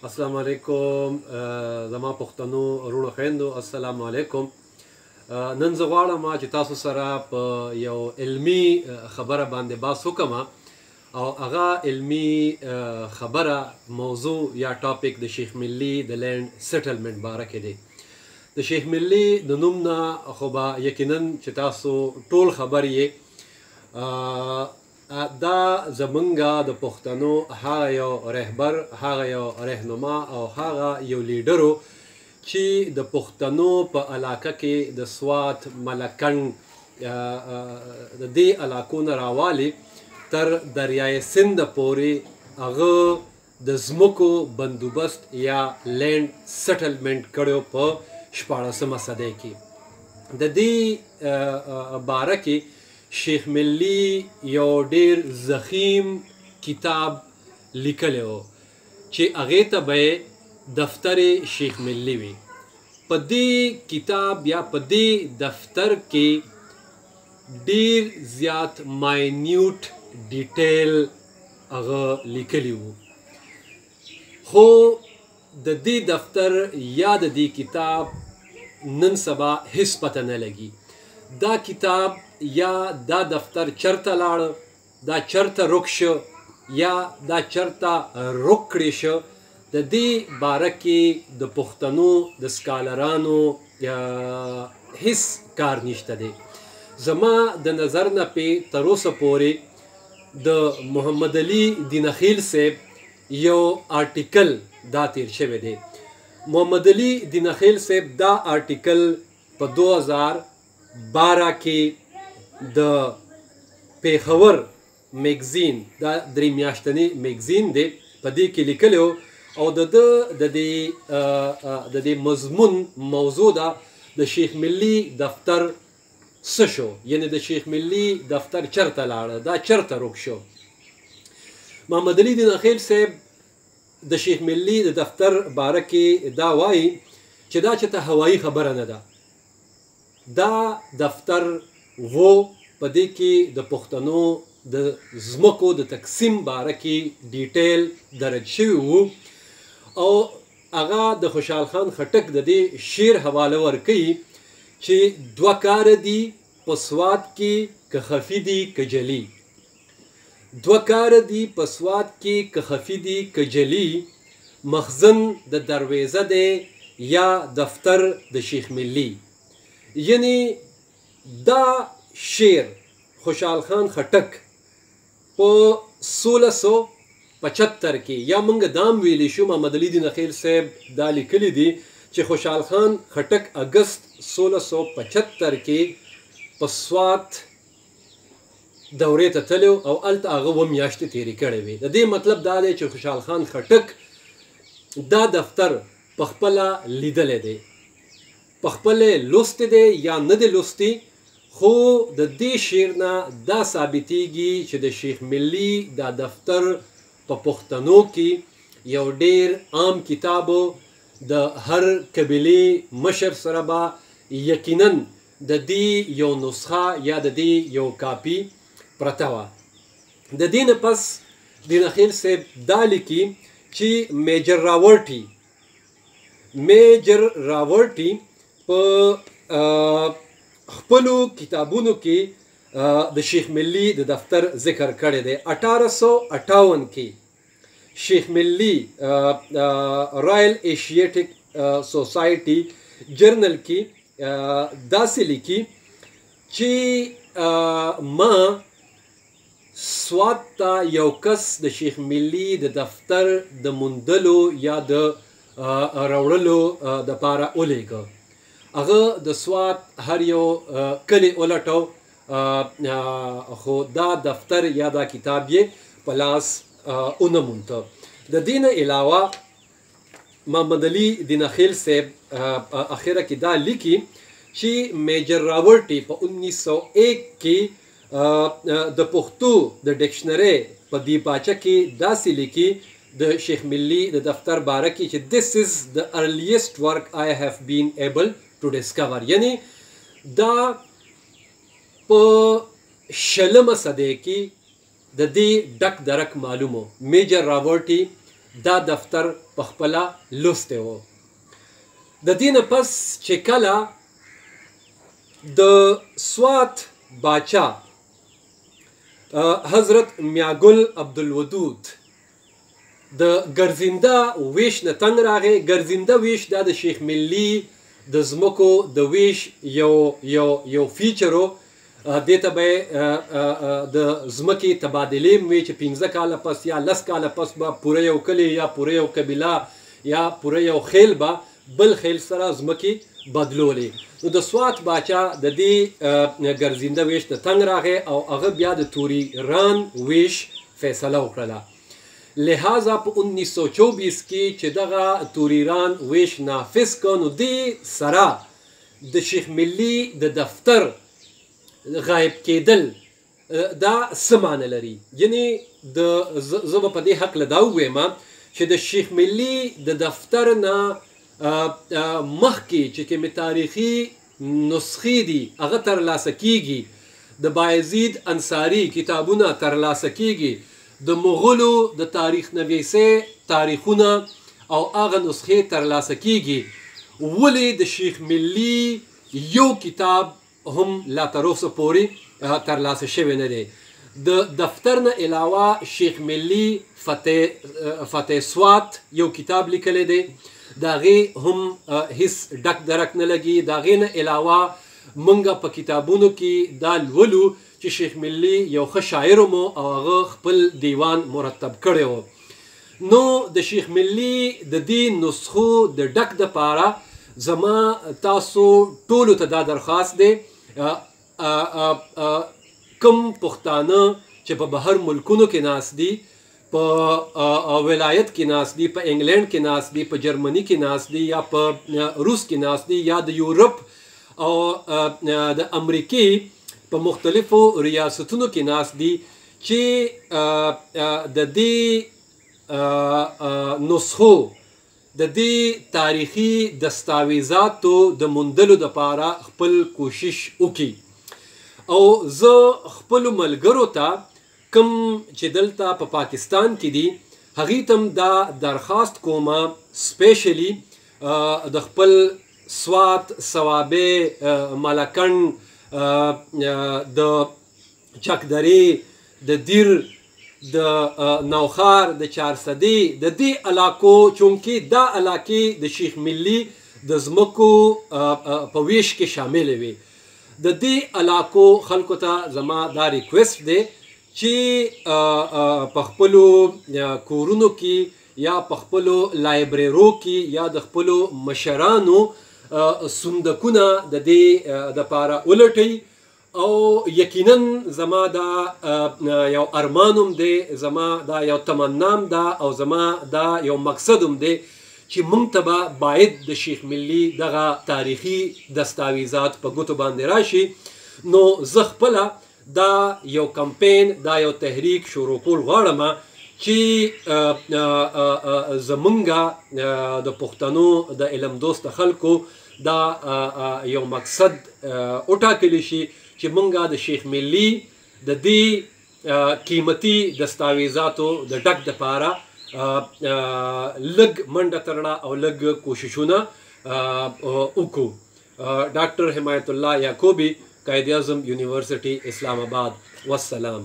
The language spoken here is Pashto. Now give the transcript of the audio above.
السلام علیکم زما پښتنو وروڼو خویندو السلام علیکم. نن زه غواړم چې تاسو سره په یو علمي خبره باندې بحث وکړم او هغه علمي خبره موضوع یا ټاپک د شیخ ملي د لینډ سیټلمنټ باره کې دی. د شیخ ملي د نوم نه خو به یقینا چې تاسو ټول خبر یې دا زمونږه د پښتنو هغه یو رهبر، هغه یو رهنما او هغه یو لیډرو چې د پښتنو په علاقه کې د سوات، ملکنډ د دې علاقو نه راوالي تر دریای سند پورې هغه د ځمکو بندوبست یا لینډ سیټلمنټ کړی په 14مه صدۍ کې. د دې باره کې شیخ ملي یو ډیر ضخیم کتاب لیکلی و چې هغې ته به دفتر شیخ ملي وي. په دې کتاب یا په دې دفتر کې ډیر زیات ماینیوټ ډیټیل هغه لیکلی و، خو د دې دفتر یا د دې کتاب نن سبا هیڅ پته نه لګي. دا کتاب یا دا دفتر چرته لاړ، دا چرته رک شو یا دا چرته رک کړی شو، د دې باره کې د پښتنو د سکالرانو هیڅ کار نشته دی. زما د نظر نه پې تر اوسه پورې د محمد علي دینخیل صاحب یو آرټیکل دا تیر شوی دی. محمد علي دینخیل صاحب دا آرټیکل په 2012 کې د پیښور میګزین، دا 3 میاشتنی میګزین دی، په دې کې لیکلی و او د دې مضمون موضوع ده د شیخ ملي دفتر څه شو، یعنی د شیخ ملي دفتر چرته لاړه، دا چرته رک شو. محمد علي دینخیل صاحب د شیخ ملي د دفتر باره کې دا وایي چې دا چېرته هوایي خبره نه ده. دا دفتر و په دې کې د پښتنو د ځمکو د تقسیم باره کې ډیټیل درج شوي وو او هغه د خوشحال خان خټک د دې شعر حواله ورکوي چې 2 کاره دي په سوات کې که خفي دي که جلي، 2 کاره دي په سوات کې که خفي دي که جلي، مخزن د درویزه دی یا دفتر د شیخ ملي. یعنی دا شعر خوشحال خان خټک په 1675 کې یا موږ دام ویلی شو، محمد علي دینخیل صاحب دا لیکلی دی چې خوشحال خان خټک اګست 1675 کې په سوات دورې ته تللی او هلته هغه 2 میاشتې تېرې کړې وې. د دې مطلب دا دی چې خوشحال خان خټک دا دفتر په خپله لیدلی دی، په خپله لوستی دی یا نه دی لوستی، خو د دې شعر نه دا ثابتېږي چې د شیخ ملي دا دفتر په پښتنو کې یو ډیر عام کتاب و. د هر قبیلې مشر سره به یقینا د دې یو نسخه یا د دې یو کاپي پرته وه. د دې نه پس دینخیل صاحب دا لیکي چې میجر راورټي په خپلو کتابونو کې د شیخ ملي د دفتر ذکر کړی دی. 1858 کې شیخ ملي رایل ایشیاټک سوسایټي جرنل کې داسې لیکي چې ما سوات ته یو کس د شیخ ملي د دفتر د موندلو یا د راوړلو دپاره ولیږه. هغه د سوات هر یو کلی ولټو، خو دا دفتر یا دا کتاب یې په لاس ونه مونده. د دې نه علاوه محمد علي دینخیل صاحب اخره کې دا لیکي چې میجر راورټي په 1901 کې د پښتو د ډکشنرۍ په دیباچه کې داسې لیکي د شیخ ملي د دفتر باره کې چې this is the earliest work I have been able to discover. یعنی دا په 20مه صدۍ کې د دې ډک درک معلومو. میجر راورټي دا دفتر په خپله لوستی و. د دې نه پس چې کله د سوات باچا حضرت میاګل عبدالودود د ګرځنده ویش نه تنګ راغی. ګرځنده ویش دا د شیخ ملي د ځمکو د ویش یو فیچر و. دې ته به د ځمکې تبادلې وي چې 15 کاله پس یا 10 کاله پس به پوره یو کلی یا پوره یو قبیله یا پوره یو خیل به بل خیل سره ځمکې بدلولې. نو د سوات باچا د دې ګرځنده ویش ته تنګ راغی او هغه بیا د توریران ویش فیصله وکړله. لہذا په 1924 کې چې دغه توریران ویش نافذ کړ، نو دې سره د شیخ ملي د دفتر غایب کېدل دا څه معنی لري؟ یعنې زه به په دې هکله دا ووایم چې د شیخ ملي د دفتر نه مخکې چې کومې تاریخي نسخې دي هغه ترلاسه کېږي، د بایزید انصاري کتابونه ترلاسه کېږي، د مغولو د تاریخ نویسۍ تاریخونه او هغه نسخې ترلاسه کېږي، ولې د شیخ ملي یو کتاب هم لا تر اوسه پورې ترلاسه شوی نه دی؟ د دفتر نه علاوه شیخ ملي فتح سوات یو کتاب لیکلی دی، د هغې هم هیڅ ډک درک نه لګي. د هغې نه علاوه موږ په کتابونو کې دا لولو چې شیخ ملي یو ښه شاعر و او هغه خپل دیوان مرتب کړی و. نو د شیخ ملي د دې نسخو د ډک دپاره زما تاسو ټولو ته دا درخواست دی، کم پښتانه چې په بهر ملکونو کې ناست دي، په ولایت کې ناست دي، په انګلند کې ناست دي، په جرمني کې ناست دي، یا په روس کې ناست دي، یا د یورپ او د امریکې په مختلفو ریاستونو کې ناست دي، چې د دې نسخو د دې تاریخي دستاویزاتو د موندلو دپاره خپل کوشش وکړي. او زه خپلو ملګرو ته کوم چې دلته په پاکستان کې دي هغې ته هم دا درخواست کوم، سپیشلی د خپل سوات، صوابۍ، ملکنډ، د چکدرې، د دیر، د نوخار، د چارسدې، د دې علاقو، چونکې دا علاقې د شیخ ملي د ځمکو په ویش کې شاملې وي، د دې علاقو خلکو ته زما دا ریکویسټ دی چې په خپلو کورونو کې یا په خپلو لایبریرو کې یا د خپلو مشرانو صندوقونه د دې دپاره ولټئ. او یقینا زما دا یو ارمانم دی، زما دا یو تمنام ده، او زما دا یو مقصدم دی چې موږ ته به باید د شیخ ملي دغه تاریخي دستاویزات په ګوتو باندې راشي. نو زه خپله دا یو کمپین، دا یو تحریک شروع کول غواړم چې زمونږ د پښتنو د علم دوسته خلکو دا یو مقصد وټاکلی شي چې مونږ د شیخ ملي د دې قیمتي دستاویزاتو د ډک دپاره لږ منډه ترړه او لږ کوششونه وکړو. ډاکټر حمایت الله یعقوبی، قائد اعظم یونیورسٹی اسلام آباد. والسلام.